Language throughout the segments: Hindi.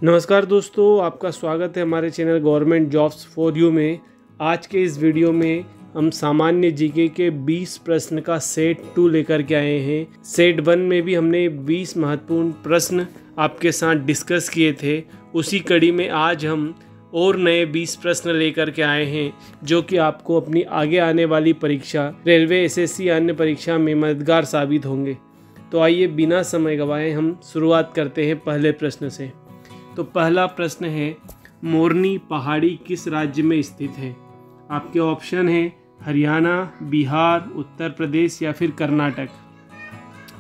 नमस्कार दोस्तों, आपका स्वागत है हमारे channel government jobs for you में। आज के इस वीडियो में हम सामान्य जीके के 20 प्रश्न का सेट 2 लेकर के आए हैं। सेट 1 में भी हमने 20 महत्वपूर्ण प्रश्न आपके साथ डिस्कस किए थे। उसी कड़ी में आज हम और नए 20 प्रश्न लेकर के आए हैं जो कि आपको अपनी आगे आने वाली परीक्षा रेलवे, एसएससी अन्य परीक्षा में मददगार साबित होंगे। तो आइए बिना समय गवाए हम शुरुआत करते हैं पहले प्रश्न से। तो पहला प्रश्न है, मोरनी पहाड़ी किस राज्य में स्थित है? आपके ऑप्शन है हरियाणा, बिहार, उत्तर प्रदेश या फिर कर्नाटक।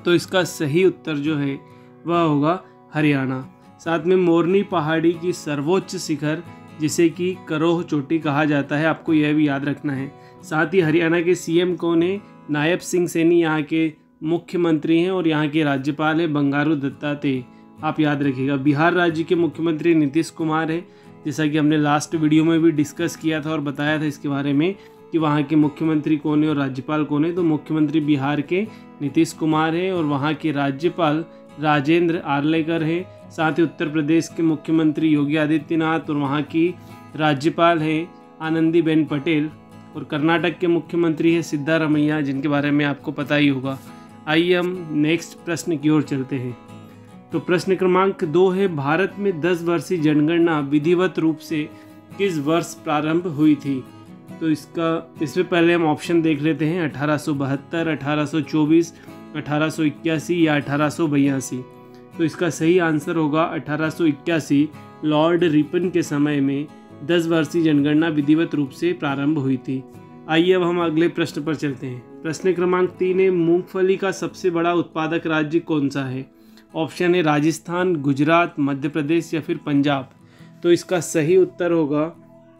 तो इसका सही उत्तर जो है वह होगा हरियाणा। साथ में मोरनी पहाड़ी की सर्वोच्च शिखर जिसे कि करोह चोटी कहा जाता है, आपको यह भी याद रखना है। साथ ही हरियाणा के सीएम कौन है? नायब सिंह सैनी यहाँ के मुख्यमंत्री हैं और यहाँ के राज्यपाल है बंगारू दत्तात्रेय, आप याद रखिएगा। बिहार राज्य के मुख्यमंत्री नीतीश कुमार हैं, जैसा कि हमने लास्ट वीडियो में भी डिस्कस किया था और बताया था इसके बारे में कि वहाँ के मुख्यमंत्री कौन है और राज्यपाल कौन है। तो मुख्यमंत्री बिहार के नीतीश कुमार है और वहाँ के राज्यपाल राजेंद्र आर्लेकर हैं। साथ ही उत्तर प्रदेश के मुख्यमंत्री योगी आदित्यनाथ और वहाँ की राज्यपाल हैं आनंदीबेन पटेल। और कर्नाटक के मुख्यमंत्री है सिद्धारमैया, जिनके बारे में आपको पता ही होगा। आइए हम नेक्स्ट प्रश्न की ओर चलते हैं। तो प्रश्न क्रमांक 2 है, भारत में 10 वर्षीय जनगणना विधिवत रूप से किस वर्ष प्रारंभ हुई थी? तो इसमें पहले हम ऑप्शन देख लेते हैं। 1872, 1824, 1881 या 1882। तो इसका सही आंसर होगा 1881। लॉर्ड रिपन के समय में 10 वर्षीय जनगणना विधिवत रूप से प्रारंभ हुई थी। आइए अब हम अगले प्रश्न पर चलते हैं। प्रश्न क्रमांक 3 है, मूंगफली का सबसे बड़ा उत्पादक राज्य कौन सा है? ऑप्शन है राजस्थान, गुजरात, मध्य प्रदेश या फिर पंजाब। तो इसका सही उत्तर होगा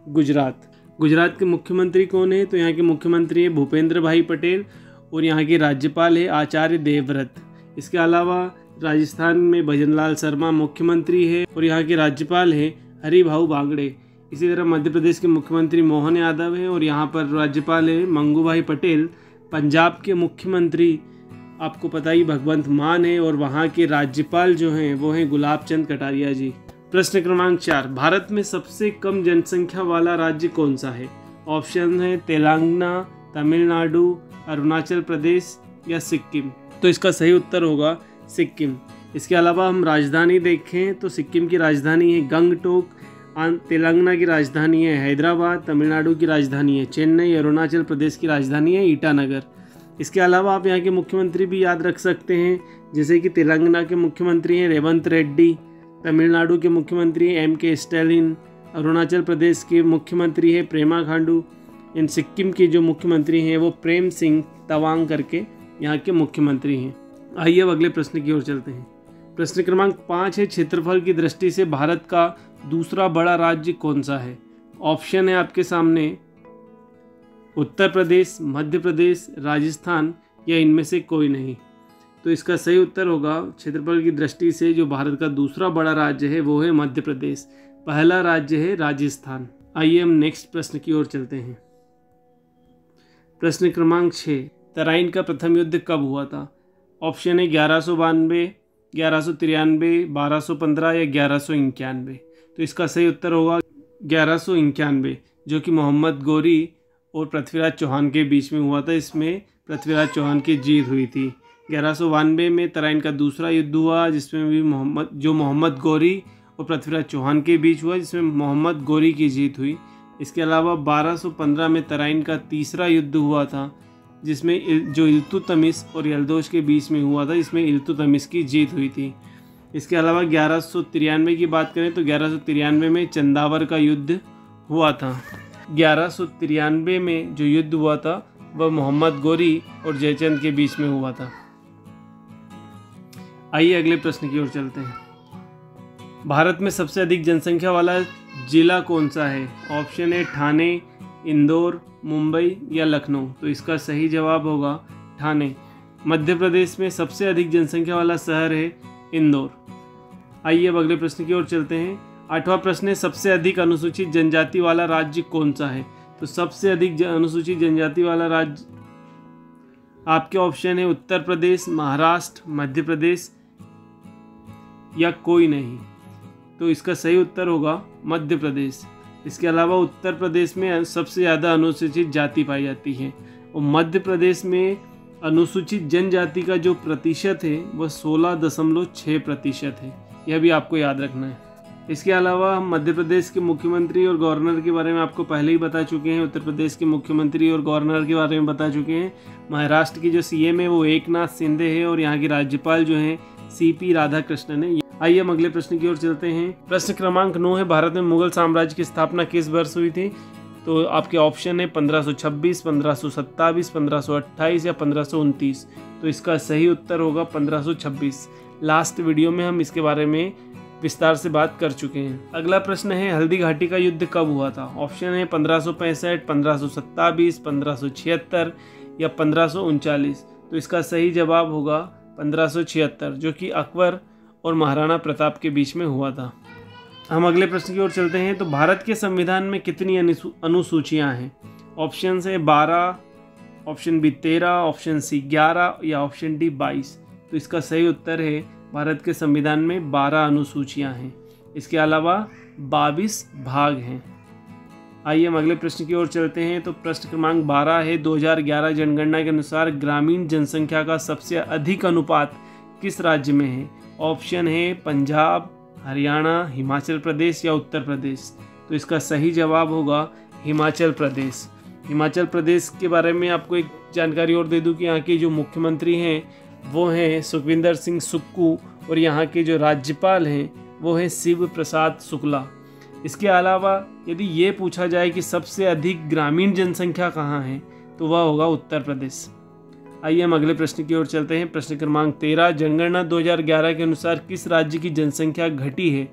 गुजरात। गुजरात के मुख्यमंत्री कौन है? तो यहाँ के मुख्यमंत्री है भूपेंद्र भाई पटेल और यहाँ के राज्यपाल है आचार्य देवव्रत। इसके अलावा राजस्थान में भजनलाल शर्मा मुख्यमंत्री है और यहाँ के राज्यपाल है हरिभाऊ बागड़े। इसी तरह मध्य प्रदेश के मुख्यमंत्री मोहन यादव है और यहाँ पर राज्यपाल है मंगूभाई पटेल। पंजाब के मुख्यमंत्री आपको पता ही भगवंत मान है और वहाँ के राज्यपाल जो हैं वो हैं गुलाब चंद कटारिया जी। प्रश्न क्रमांक 4, भारत में सबसे कम जनसंख्या वाला राज्य कौन सा है? ऑप्शन है तेलंगाना, तमिलनाडु, अरुणाचल प्रदेश या सिक्किम। तो इसका सही उत्तर होगा सिक्किम। इसके अलावा हम राजधानी देखें तो सिक्किम की राजधानी है गंगटोक, तेलंगाना की राजधानी है हैदराबाद, तमिलनाडु की राजधानी है चेन्नई, अरुणाचल प्रदेश की राजधानी है ईटानगर। इसके अलावा आप यहाँ के मुख्यमंत्री भी याद रख सकते हैं, जैसे कि तेलंगाना के मुख्यमंत्री हैं रेवंत रेड्डी, तमिलनाडु के मुख्यमंत्री हैं एम.के. स्टैलिन, अरुणाचल प्रदेश के मुख्यमंत्री हैं प्रेमा खांडू, इन सिक्किम के जो मुख्यमंत्री हैं वो प्रेम सिंह तवांग करके यहाँ के मुख्यमंत्री हैं। आइए अब अगले प्रश्न की ओर चलते हैं। प्रश्न क्रमांक 5 है, क्षेत्रफल की दृष्टि से भारत का दूसरा बड़ा राज्य कौन सा है? ऑप्शन है आपके सामने उत्तर प्रदेश, मध्य प्रदेश, राजस्थान या इनमें से कोई नहीं। तो इसका सही उत्तर होगा क्षेत्रफल की दृष्टि से जो भारत का दूसरा बड़ा राज्य है वो है मध्य प्रदेश। पहला राज्य है राजस्थान। आइए हम नेक्स्ट प्रश्न की ओर चलते हैं। प्रश्न क्रमांक 6, तराइन का प्रथम युद्ध कब हुआ था? ऑप्शन है 1192, 1193, 1215 या 1191। तो इसका सही उत्तर होगा 1191, जो कि मोहम्मद गोरी और पृथ्वीराज चौहान के बीच में हुआ था। इसमें पृथ्वीराज चौहान की जीत हुई थी। 1192 में तराइन का दूसरा युद्ध हुआ, जिसमें भी मोहम्मद गोरी और पृथ्वीराज चौहान के बीच हुआ, जिसमें मोहम्मद गोरी की जीत हुई। इसके अलावा 1215 में तराइन का तीसरा युद्ध हुआ था, जिसमें जो इल्तुतमिश और यल्दोश के बीच में हुआ था, इसमें इल्तुतमिश की जीत हुई थी। इसके अलावा 1193 की बात करें तो 1193 में चंदावर का युद्ध हुआ था। 1193 में जो युद्ध हुआ था वह मोहम्मद गोरी और जयचंद के बीच में हुआ था। आइए अगले प्रश्न की ओर चलते हैं। भारत में सबसे अधिक जनसंख्या वाला जिला कौन सा है? ऑप्शन है ठाणे, इंदौर, मुंबई या लखनऊ। तो इसका सही जवाब होगा ठाणे। मध्य प्रदेश में सबसे अधिक जनसंख्या वाला शहर है इंदौर। आइए अब अगले प्रश्न की ओर चलते हैं। 8वां प्रश्न है, सबसे अधिक अनुसूचित जनजाति वाला राज्य कौन सा है? तो सबसे अधिक अनुसूचित जनजाति वाला राज्य आपके ऑप्शन है उत्तर प्रदेश, महाराष्ट्र, मध्य प्रदेश या कोई नहीं। तो इसका सही उत्तर होगा मध्य प्रदेश। इसके अलावा उत्तर प्रदेश में सबसे ज़्यादा अनुसूचित जाति पाई जाती है और मध्य प्रदेश में अनुसूचित जनजाति का जो प्रतिशत है वह 16.6% है। यह भी आपको याद रखना है। इसके अलावा हम मध्य प्रदेश के मुख्यमंत्री और गवर्नर के बारे में आपको पहले ही बता चुके हैं। उत्तर प्रदेश के मुख्यमंत्री और गवर्नर के बारे में बता चुके हैं। महाराष्ट्र की जो सीएम है वो एकनाथ शिंदे है और यहाँ की राज्यपाल जो है CP राधाकृष्णन है। आइए हम अगले प्रश्न की ओर चलते हैं। प्रश्न क्रमांक 9 है, भारत में मुगल साम्राज्य की स्थापना किस वर्ष हुई थी? तो आपके ऑप्शन है 1526, 1527, 1528 या 1529। तो इसका सही उत्तर होगा 1526। लास्ट वीडियो में हम इसके बारे में विस्तार से बात कर चुके हैं। अगला प्रश्न है, हल्दी घाटी का युद्ध कब हुआ था? ऑप्शन है 1565, 1527, 1576 या 1539। तो इसका सही जवाब होगा 1576, जो कि अकबर और महाराणा प्रताप के बीच में हुआ था। हम अगले प्रश्न की ओर चलते हैं। तो भारत के संविधान में कितनी अनुसूचियां हैं? ऑप्शन है 12, ऑप्शन बी 13, ऑप्शन सी 11 या ऑप्शन डी 22। तो इसका सही उत्तर है भारत के संविधान में 12 अनुसूचियां हैं। इसके अलावा 22 भाग हैं। आइए हम अगले प्रश्न की ओर चलते हैं। तो प्रश्न क्रमांक 12 है, 2011 जनगणना के अनुसार ग्रामीण जनसंख्या का सबसे अधिक अनुपात किस राज्य में है? ऑप्शन है पंजाब, हरियाणा, हिमाचल प्रदेश या उत्तर प्रदेश। तो इसका सही जवाब होगा हिमाचल प्रदेश। हिमाचल प्रदेश के बारे में आपको एक जानकारी और दे दूं कि यहाँ के जो मुख्यमंत्री हैं वो हैं सुखविंदर सिंह सुक्खू और यहाँ के जो राज्यपाल हैं वो हैं शिव प्रसाद शुक्ला। इसके अलावा यदि ये पूछा जाए कि सबसे अधिक ग्रामीण जनसंख्या कहाँ है तो वह होगा उत्तर प्रदेश। आइए हम अगले प्रश्न की ओर चलते हैं। प्रश्न क्रमांक 13, जनगणना 2011 के अनुसार किस राज्य की जनसंख्या घटी है?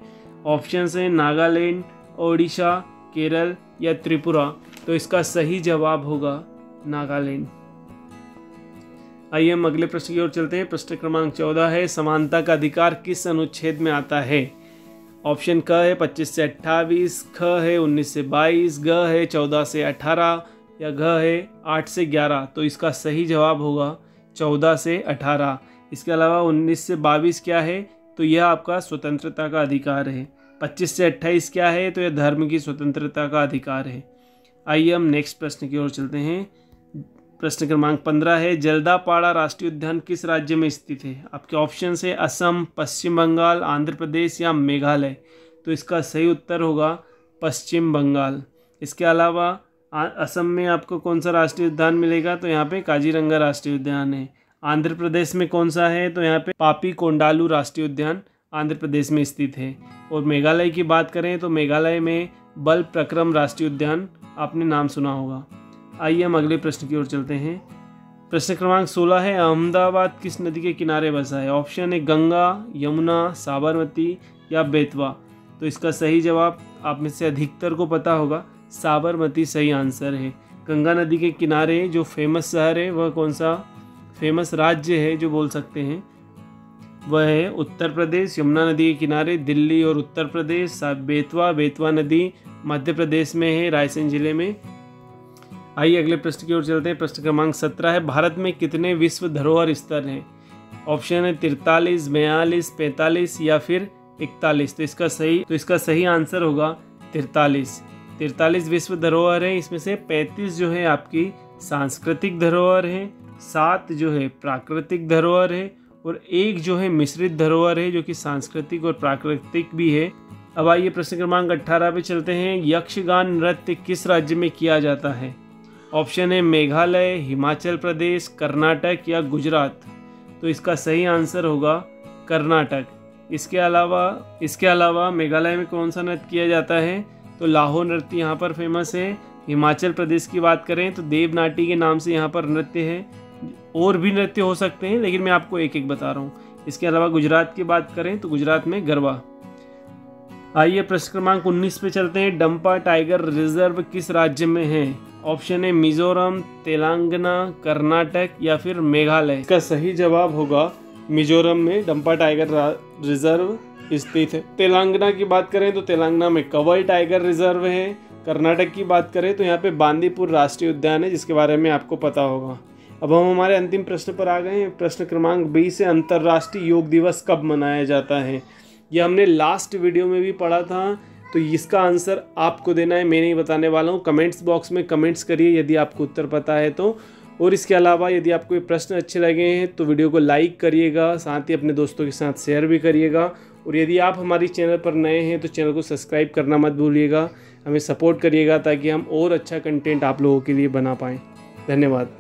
ऑप्शन है नागालैंड, ओडिशा, केरल या त्रिपुरा। तो इसका सही जवाब होगा नागालैंड। आइए हम अगले प्रश्न की ओर चलते हैं। प्रश्न क्रमांक 14 है, समानता का अधिकार किस अनुच्छेद में आता है? ऑप्शन क है 25 से 28, ख है 19 से 22, ग है 14 से 18 या घ है 8 से 11। तो इसका सही जवाब होगा 14 से 18। इसके अलावा 19 से 22 क्या है? तो यह आपका स्वतंत्रता का अधिकार है। 25 से 28 क्या है? तो यह धर्म की स्वतंत्रता का अधिकार है। आइए हम नेक्स्ट प्रश्न की ओर चलते हैं। प्रश्न क्रमांक 15 है, जलदापाड़ा राष्ट्रीय उद्यान किस राज्य में स्थित है? आपके ऑप्शन है असम, पश्चिम बंगाल, आंध्र प्रदेश या मेघालय। तो इसका सही उत्तर होगा पश्चिम बंगाल। इसके अलावा असम में आपको कौन सा राष्ट्रीय उद्यान मिलेगा? तो यहाँ पे काजीरंगा राष्ट्रीय उद्यान है। आंध्र प्रदेश में कौन सा है? तो यहाँ पे पापी कोंडालू राष्ट्रीय उद्यान आंध्र प्रदेश में स्थित है। और मेघालय की बात करें तो मेघालय में बलप्रक्रम राष्ट्रीय उद्यान आपने नाम सुना होगा। आइए हम अगले प्रश्न की ओर चलते हैं। प्रश्न क्रमांक 16 है, अहमदाबाद किस नदी के किनारे बसा है? ऑप्शन है गंगा, यमुना, साबरमती या बेतवा। तो इसका सही जवाब आप में से अधिकतर को पता होगा, साबरमती सही आंसर है। गंगा नदी के किनारे जो फेमस शहर है वह कौन सा फेमस राज्य है जो बोल सकते हैं? वह है उत्तर प्रदेश। यमुना नदी के किनारे दिल्ली और उत्तर प्रदेश। बेतवा नदी मध्य प्रदेश में है, रायसेन जिले में। आइए अगले प्रश्न की ओर चलते हैं। प्रश्न क्रमांक 17 है, भारत में कितने विश्व धरोहर स्थल हैं? ऑप्शन है 43, 42, 45 या फिर 41। तो इसका सही आंसर होगा 43 विश्व धरोहर है। इसमें से 35 जो है आपकी सांस्कृतिक धरोहर है, 7 जो है प्राकृतिक धरोहर है और 1 जो है मिश्रित धरोहर है जो कि सांस्कृतिक और प्राकृतिक भी है। अब आइए प्रश्न क्रमांक 18 पे चलते हैं। यक्षगान नृत्य किस राज्य में किया जाता है? ऑप्शन है मेघालय, हिमाचल प्रदेश, कर्नाटक या गुजरात। तो इसका सही आंसर होगा कर्नाटक। इसके अलावा मेघालय में कौन सा नृत्य किया जाता है? तो लाहो नृत्य यहाँ पर फेमस है। हिमाचल प्रदेश की बात करें तो देवनाटी के नाम से यहाँ पर नृत्य है। और भी नृत्य हो सकते हैं लेकिन मैं आपको एक एक बता रहा हूँ। इसके अलावा गुजरात की बात करें तो गुजरात में गरबा। आइए प्रश्न क्रमांक 19 पे चलते हैं। डंपा टाइगर रिजर्व किस राज्य में है? ऑप्शन है मिजोरम, तेलंगाना, कर्नाटक या फिर मेघालय। इसका सही जवाब होगा मिजोरम में डंपा टाइगर रिजर्व स्थित है। तेलंगाना की बात करें तो तेलंगाना में कवल टाइगर रिजर्व है। कर्नाटक की बात करें तो यहाँ पे बांदीपुर राष्ट्रीय उद्यान है जिसके बारे में आपको पता होगा। अब हम हमारे अंतिम प्रश्न पर आ गए हैं। प्रश्न क्रमांक 20 से, अंतर्राष्ट्रीय योग दिवस कब मनाया जाता है? ये हमने लास्ट वीडियो में भी पढ़ा था, तो इसका आंसर आपको देना है, मैं नहीं बताने वाला हूँ। कमेंट्स बॉक्स में कमेंट्स करिए यदि आपको उत्तर पता है तो। और इसके अलावा यदि आपको ये प्रश्न अच्छे लगे हैं तो वीडियो को लाइक करिएगा, साथ ही अपने दोस्तों के साथ शेयर भी करिएगा। और यदि आप हमारी चैनल पर नए हैं तो चैनल को सब्सक्राइब करना मत भूलिएगा, हमें सपोर्ट करिएगा ताकि हम और अच्छा कंटेंट आप लोगों के लिए बना पाएँ। धन्यवाद।